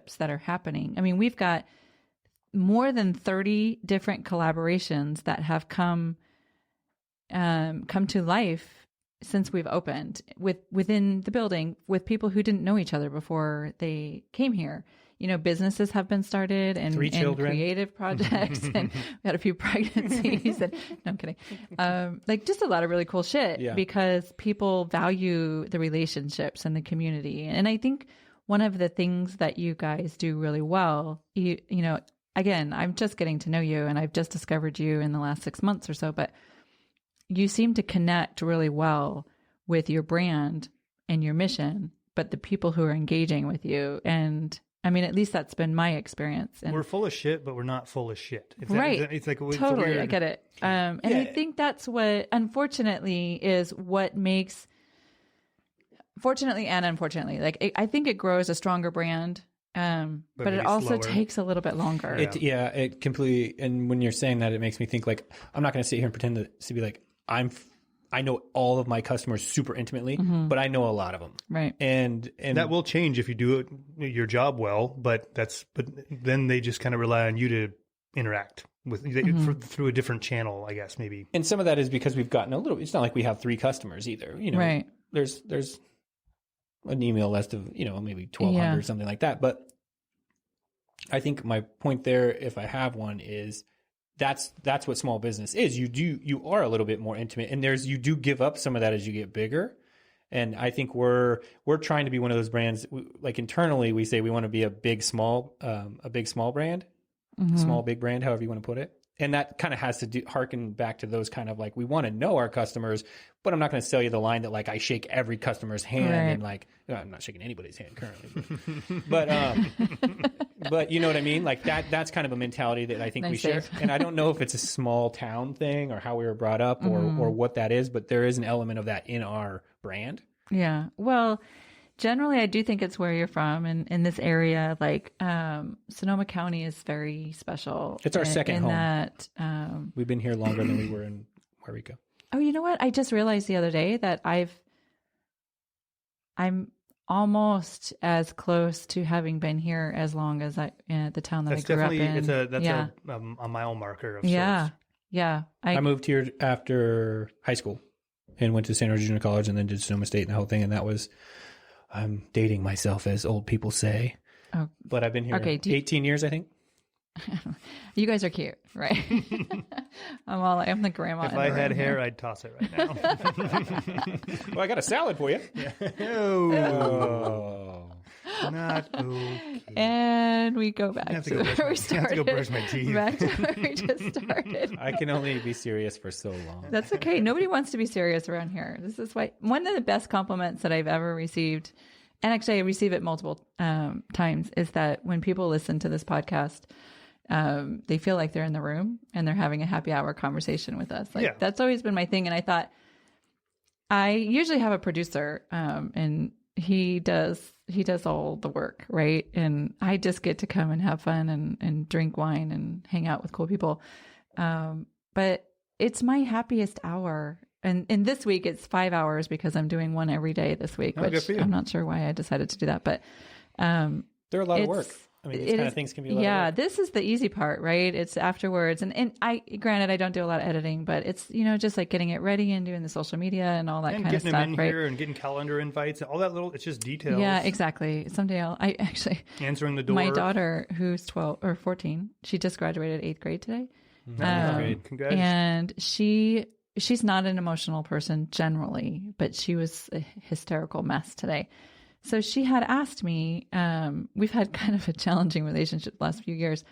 relationships that are happening. I mean, we've got more than 30 different collaborations that have come to life since we've opened within the building with people who didn't know each other before they came here. Businesses have been started and creative projects and we had a few pregnancies and no, I'm kidding. Just a lot of really cool shit because people value the relationships and the community. And I think one of the things that you guys do really well, again, I'm just getting to know you and I've just discovered you in the last 6 months or so, but you seem to connect really well with your brand and your mission, but the people who are engaging with you. And I mean, at least that's been my experience. And we're full of shit, but we're not full of shit. Right. It's like totally. I get it. And I think that's what, unfortunately, is what makes, fortunately and unfortunately, I think it grows a stronger brand. But it also takes a little bit longer. It completely. And when you're saying that, it makes me think I'm not going to sit here and pretend to be like, I know all of my customers super intimately, but I know a lot of them. Right. And that will change if you do your job well, but then they just kind of rely on you to interact with through a different channel, I guess, maybe. And some of that is because we've gotten it's not like we have 3 customers either. Right. There's an email list of, maybe 1,200 or something like that. But I think my point there, if I have one, is that's what small business is. You are a little bit more intimate, and you do give up some of that as you get bigger. And I think we're trying to be one of those brands. Internally, we say we want to be a big small brand, small big brand, however you want to put it. And that kind of has to harken back to those kind of we want to know our customers, but I'm not going to sell you the line that I shake every customer's hand and I'm not shaking anybody's hand currently, but you know what I mean? That's kind of a mentality that I think we share. And I don't know if it's a small town thing or how we were brought up or what that is, but there is an element of that in our brand. Yeah. Well, generally, I do think it's where you're from. And in this area, Sonoma County is very special. It's our second home. That, we've been here longer than we were in Puerto Rico. Oh, you know what? I just realized the other day that I'm almost as close to having been here as long as the town that I grew up in. That's a mile marker of sorts. Yeah. I moved here after high school and went to San Jose Junior College and then did Sonoma State and the whole thing. And that was, I'm dating myself, as old people say. Oh, but I've been here 18 years, I think. You guys are cute, right? I'm the grandma. If I had hair, I'd toss it right now. Well, I got a salad for you. Oh, not okay. And we go back to where we started. I have to go brush my teeth. Back to where we just started. I can only be serious for so long. That's okay. Nobody wants to be serious around here. This is why one of the best compliments that I've ever received, and actually I receive it multiple times, is that when people listen to this podcast, they feel like they're in the room and they're having a happy hour conversation with us. That's always been my thing. And I thought, I usually have a producer, and he does all the work, right? And I just get to come and have fun and drink wine and hang out with cool people. But it's my happiest hour. And this week it's 5 hours because I'm doing one every day this week, which I'm not sure why I decided to do that, but, they're a lot of work. I mean, these kind of things can be a lot of work. Yeah, this is the easy part, right? It's afterwards. And granted, I don't do a lot of editing, but it's, just getting it ready and doing the social media and all that kind of stuff. And getting them in here and getting calendar invites, all that it's just details. Yeah, exactly. Someday I actually. Answering the door. My daughter, who's 12 or 14, she just graduated 8th grade today. Great. Congratulations. And she's not an emotional person generally, but she was a hysterical mess today. So she had asked me, we've had kind of a challenging relationship the last few years.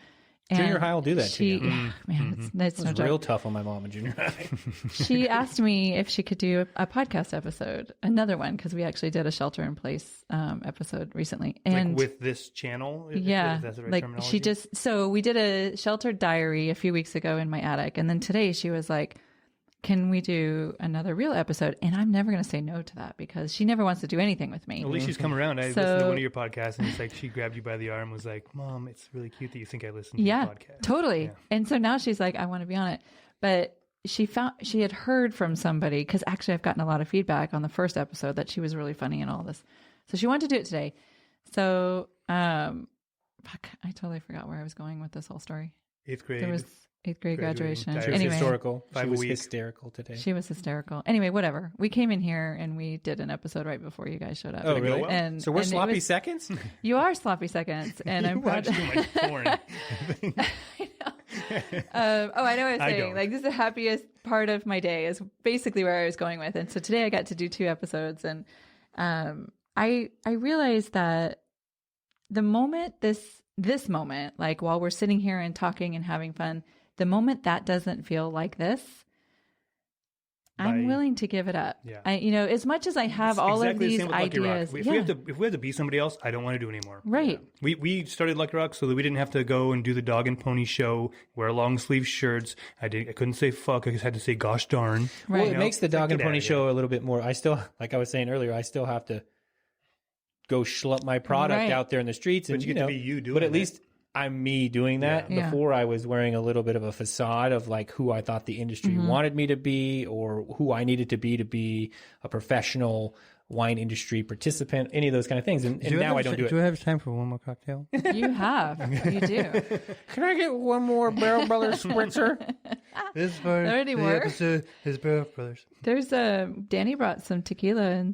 And junior high will do that to you. Man, it's no joke. Real tough on my mom in junior high. She asked me if she could do a podcast episode, another one, because we actually did a shelter in place episode recently. And with this channel? Yeah. If that's the right terminology? So we did a sheltered diary a few weeks ago in my attic. And then today she was like, can we do another real episode? And I'm never going to say no to that because she never wants to do anything with me. At least she's come around. I listened to one of your podcasts and it's like she grabbed you by the arm and was like, Mom, it's really cute that you think I listened to your podcast. Totally. Yeah. And so now she's like, I want to be on it. But she had heard from somebody, because actually I've gotten a lot of feedback on the first episode that she was really funny and all this. So she wanted to do it today. So fuck, I totally forgot where I was going with this whole story. 8th grade. There was 8th grade graduation. She was anyway, historical. She was hysterical today. She was hysterical. Anyway, whatever. We came in here and we did an episode right before you guys showed up. Oh, really? And, so we're sloppy seconds? You are sloppy seconds. And I'm proud. Too much porn. I know what I was saying. Like, this is the happiest part of my day is basically where I was going with. And so today I got to do 2 episodes. And I realized that the moment this moment, like while we're sitting here and talking and having fun, the moment that doesn't feel like this, I'm willing to give it up. Yeah. As much as I have all of these ideas. If we have to be somebody else, I don't want to do anymore. Right. Yeah. We started Lucky Rock so that we didn't have to go and do the dog and pony show, wear long sleeve shirts. I couldn't say fuck. I just had to say gosh darn. Right. Well, it makes the dog and pony show a little bit more. I still, like I was saying earlier, I still have to go schlepp my product out there in the streets. But you get to be you doing it. But at least I'm me doing that. Yeah. Before I was wearing a little bit of a facade of like who I thought the industry wanted me to be or who I needed to be a professional wine industry participant, any of those kind of things. And now I don't do it. Do I have time for one more cocktail? You have. You do. Can I get one more Barrel Brothers spritzer? This is for the episode is Barrel Brothers. There's Danny brought some tequila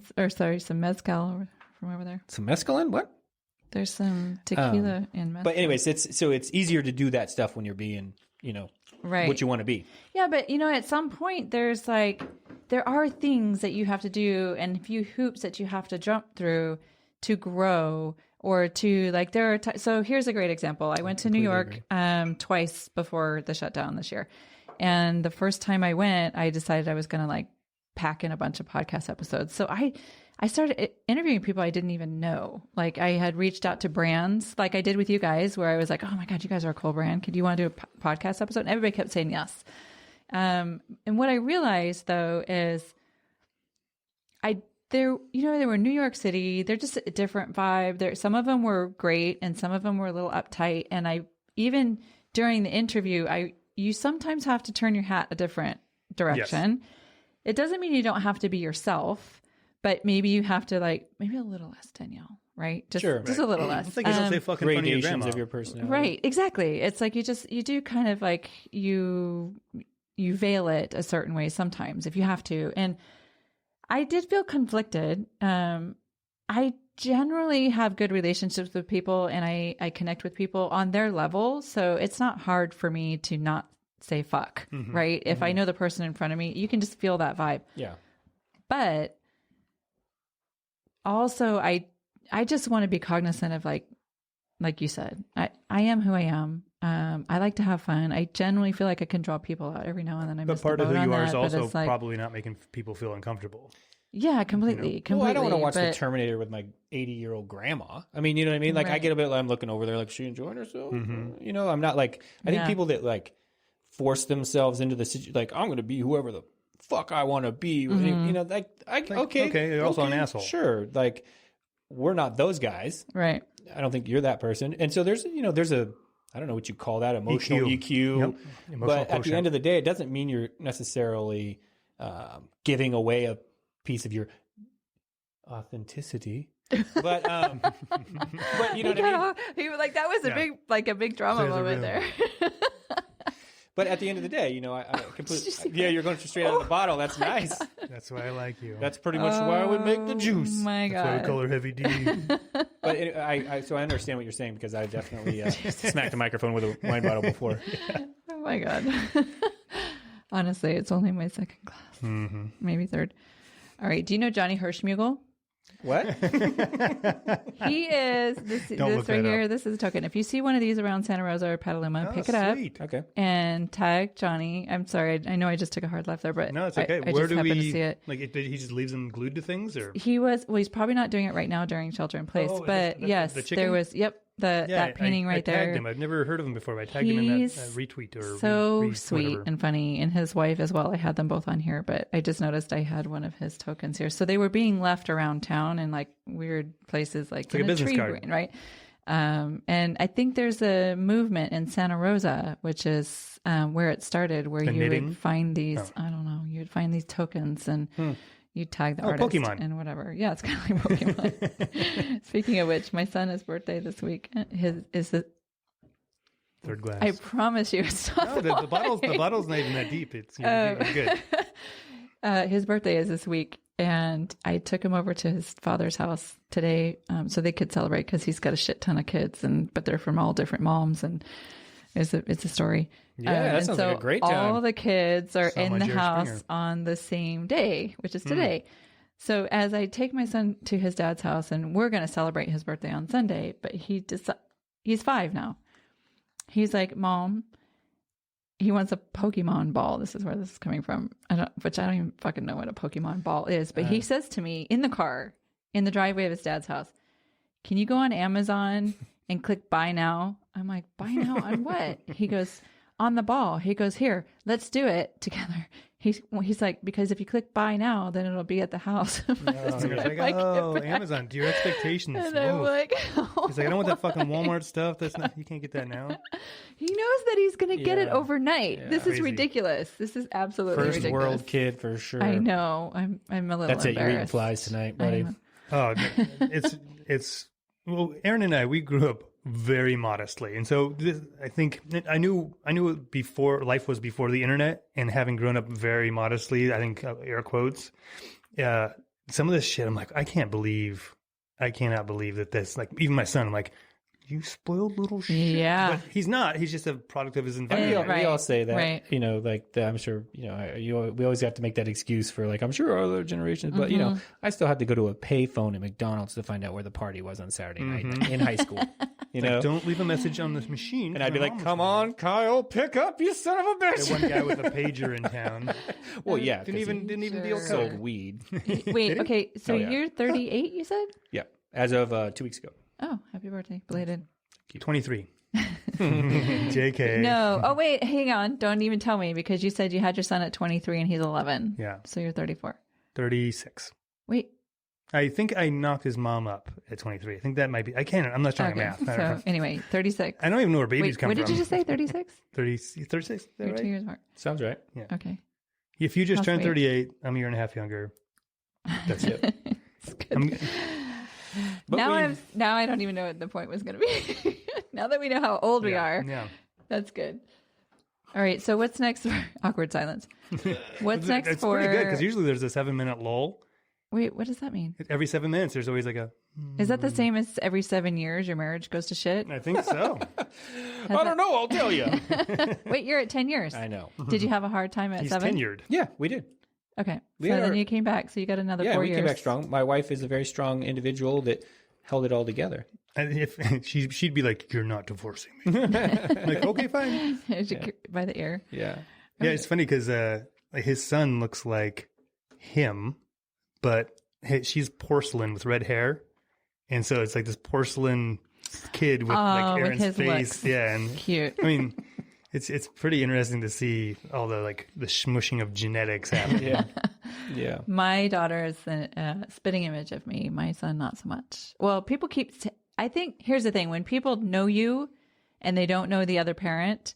some mezcal from over there. Some mescaline? What? There's some tequila in mezcal. But anyways, it's easier to do that stuff when you're being, right. what you want to be. Yeah, but at some point there are things that you have to do and a few hoops that you have to jump through to grow or to so here's a great example. I went to New York twice before the shutdown this year. And the first time I went, I decided I was going to pack in a bunch of podcast episodes. So I started interviewing people I didn't even know. Like I had reached out to brands like I did with you guys where I was like, oh my God, you guys are a cool brand. Could you want to do a podcast episode? And everybody kept saying yes. And what I realized though is they were New York City. They're just a different vibe. Some of them were great and some of them were a little uptight. And even during the interview, you sometimes have to turn your hat a different direction. Yes. It doesn't mean you don't have to be yourself. But maybe you have to maybe a little less Danielle, right? Just a little less. It's like you don't say fucking gradations of your personality. Right, exactly. It's like you do kind of you veil it a certain way sometimes if you have to. And I did feel conflicted. I generally have good relationships with people and I connect with people on their level. So it's not hard for me to not say fuck, right? If I know the person in front of me, you can just feel that vibe. Yeah. But also, I just want to be cognizant of like you said, I am who I am. I like to have fun. I generally feel like I can draw people out every now and then. But part of who you are is also probably not making people feel uncomfortable. Yeah, completely. Well, I don't want to watch The Terminator with my 80-year-old grandma. I mean, you know what I mean? Like I get a bit, I'm looking over there like, she enjoying herself? I'm not I think people that force themselves into the situation, I'm going to be whoever the fuck I want to be. Okay, you're also an asshole. Sure. We're not those guys. Right. I don't think you're that person. And so there's a, I don't know what you call that, emotional EQ. Yep. But at the end of the day, it doesn't mean you're necessarily giving away a piece of your authenticity. But you know what I mean? He was that was a big drama moment there. But at the end of the day, I completely... Yeah, you're going straight out of the bottle. That's nice. That's why I like you. That's pretty much why I would make the juice. Oh, my God. That's why we call her Heavy D. But so I understand what you're saying because I've definitely smacked a microphone with a wine bottle before. Yeah. Oh, my God. Honestly, it's only my second glass. Maybe third. All right. Do you know Johnny Hirschmugel? What? He is this right here. This is a token. If you see one of these around Santa Rosa or Petaluma, pick it up. Okay. And tag Johnny. I'm sorry. I know I just took a hard left there, but no, it's okay. I Where just happened to see it. Did he just leaves them glued to things, or he's probably not doing it right now during shelter in place. But yes, there was. Yep. That painting right there. I tagged him. I've never heard of him before. But I tagged him in that retweet or so sweet and funny, and his wife as well. I had them both on here, but I just noticed I had one of his tokens here. So they were being left around town in weird places, like in a business card, right? And I think there's a movement in Santa Rosa, which is where it started, where you would find these. I don't know. You would find these tokens and. You tag the artist Pokemon. And whatever. Yeah, it's kind of like Pokemon. Speaking of which, my son, his birthday this week, third glass. I promise you, it's not the bottle's not even that deep. It's you're good. His birthday is this week, and I took him over to his father's house today, so they could celebrate because he's got a shit ton of kids, but they're from all different moms, and it's a story. Yeah, that sounds like a great time. All the kids are in the house on the same day, which is today. So as I take my son to his dad's house, and we're going to celebrate his birthday on Sunday, but he's 5 now. He's like, Mom, he wants a Pokemon ball. This is where this is coming from. I don't even fucking know what a Pokemon ball is. But he says to me in the car, in the driveway of his dad's house, can you go on Amazon and click buy now? I'm like, buy now on what? He goes, on the ball. He goes, here, let's do it together. He's like, because if you click buy now, then it'll be at the house. Amazon, do your expectations. And I'm like, he's like, I don't want that fucking Walmart stuff. You can't get that now. He knows that he's going to get it overnight. Yeah. This is crazy. Ridiculous. This is absolutely First ridiculous. world kid for sure. I know. I'm a little That's it. You're eating embarrassed. flies tonight, buddy. Oh, it's well, Aaron and I, we grew up very modestly. And so I think I knew it before life was before the internet, and having grown up very modestly, I think air quotes, some of this shit, I'm like, I cannot believe that this, like, even my son, I'm like, you spoiled little shit. Yeah. But he's not. He's just a product of his environment. We all say that, right. You know, like I'm sure, you know, we always have to make that excuse for, like, I'm sure other generations, but you know, I still had to go to a pay phone at McDonald's to find out where the party was on Saturday night in high school. You know, don't leave a message on this machine. And I'd be like, come on, Kyle, pick up, you son of a bitch. One guy with a pager in town. Well, yeah. Didn't even deal sold weed. Wait, okay. So you're 38, you said? Yeah. As of 2 weeks ago. Oh, happy birthday. Belated. 23. JK. No. Oh, wait, hang on. Don't even tell me, because you said you had your son at 23 and he's 11. Yeah. So you're 34. 36. Wait. I think I knocked his mom up at 23. I think that might be. I'm not strong at math. So anyway, 36. I don't even know where babies come from. What did you just say? 36? 36? You're right? 2 years apart. Sounds right. Yeah. Okay. If you just turned 38, I'm a year and a half younger. That's it. It's good. Now I don't even know what the point was going to be. Now that we know how old we are, that's good. All right. So what's next for awkward silence? What's next it's for? It's pretty good, because usually there's a 7-minute lull. Wait, what does that mean? Every 7 minutes, there's always like a. Is that the same as every 7 years your marriage goes to shit? I think so. I don't know. I'll tell you. Wait, you're at 10 years. I know. Did you have a hard time at 7? He's tenured. Yeah, we did. Okay. Then you came back. So you got another 4 years. Yeah, we came back strong. My wife is a very strong individual that held it all together. And if she'd be like, "You're not divorcing me." I'm like, okay, fine. By the ear. Yeah. Yeah, it's funny because his son looks like him, but she's porcelain with red hair, and so it's like this porcelain kid with like Aaron's with his face. looks. Yeah, and Cute. I mean, it's pretty interesting to see all the the smushing of genetics happening. Yeah. My daughter is a spitting image of me. My son, not so much. Well, people I think here's the thing: when people know you and they don't know the other parent,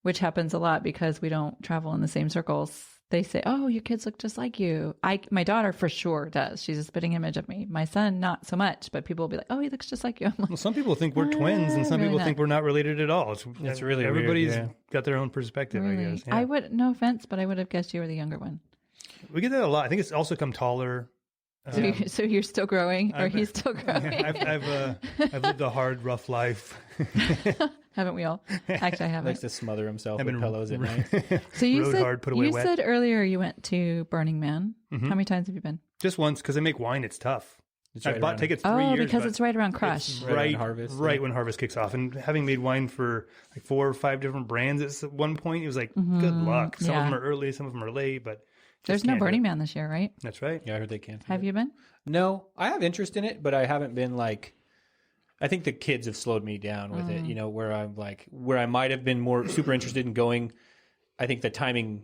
which happens a lot because we don't travel in the same circles, they say, "Oh, your kids look just like you." My daughter for sure does. She's a spitting image of me. My son, not so much, but people will be like, "Oh, he looks just like you." I'm like, well, some people think we're twins, and some people think we're not related at all. It's really everybody's weird, got their own perspective. really? I guess. Yeah. I would, no offense, but I would have guessed you were the younger one. We get that a lot. I think it's also come taller. So you're still growing, or he's still growing? I've lived a hard, rough life. Haven't we all? Actually, I haven't. Likes to smother himself with pillows at night. So you Rode said hard, put away wet. said earlier you went to Burning Man. How many times have you been? Just once, because I make wine. It's tough. Right, I bought tickets 3 years. Because it's right around Crush. Right harvest. when harvest kicks off. And having made wine for like 4 or 5 different brands at one point, it was like, good luck. Some of them are early, some of them are late, but there's no Burning Man this year, right? That's right. Yeah, I heard they can't. Have you been? No, I have interest in it, but I haven't been like. I think the kids have slowed me down with it. You know, where I might have been more super interested in going. I think the timing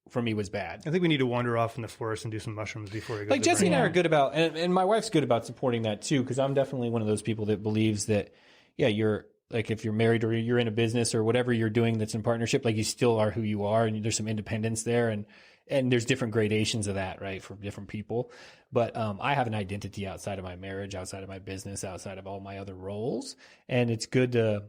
for me was bad. I think we need to wander off in the forest and do some mushrooms before we go. Like Jesse and I are good about, and my wife's good about supporting that too, because I'm definitely one of those people that believes that, yeah, you're like if you're married or you're in a business or whatever you're doing that's in partnership, like you still are who you are, and there's some independence there, and there's different gradations of that, right, for different people. But I have an identity outside of my marriage, outside of my business, outside of all my other roles, and it's good to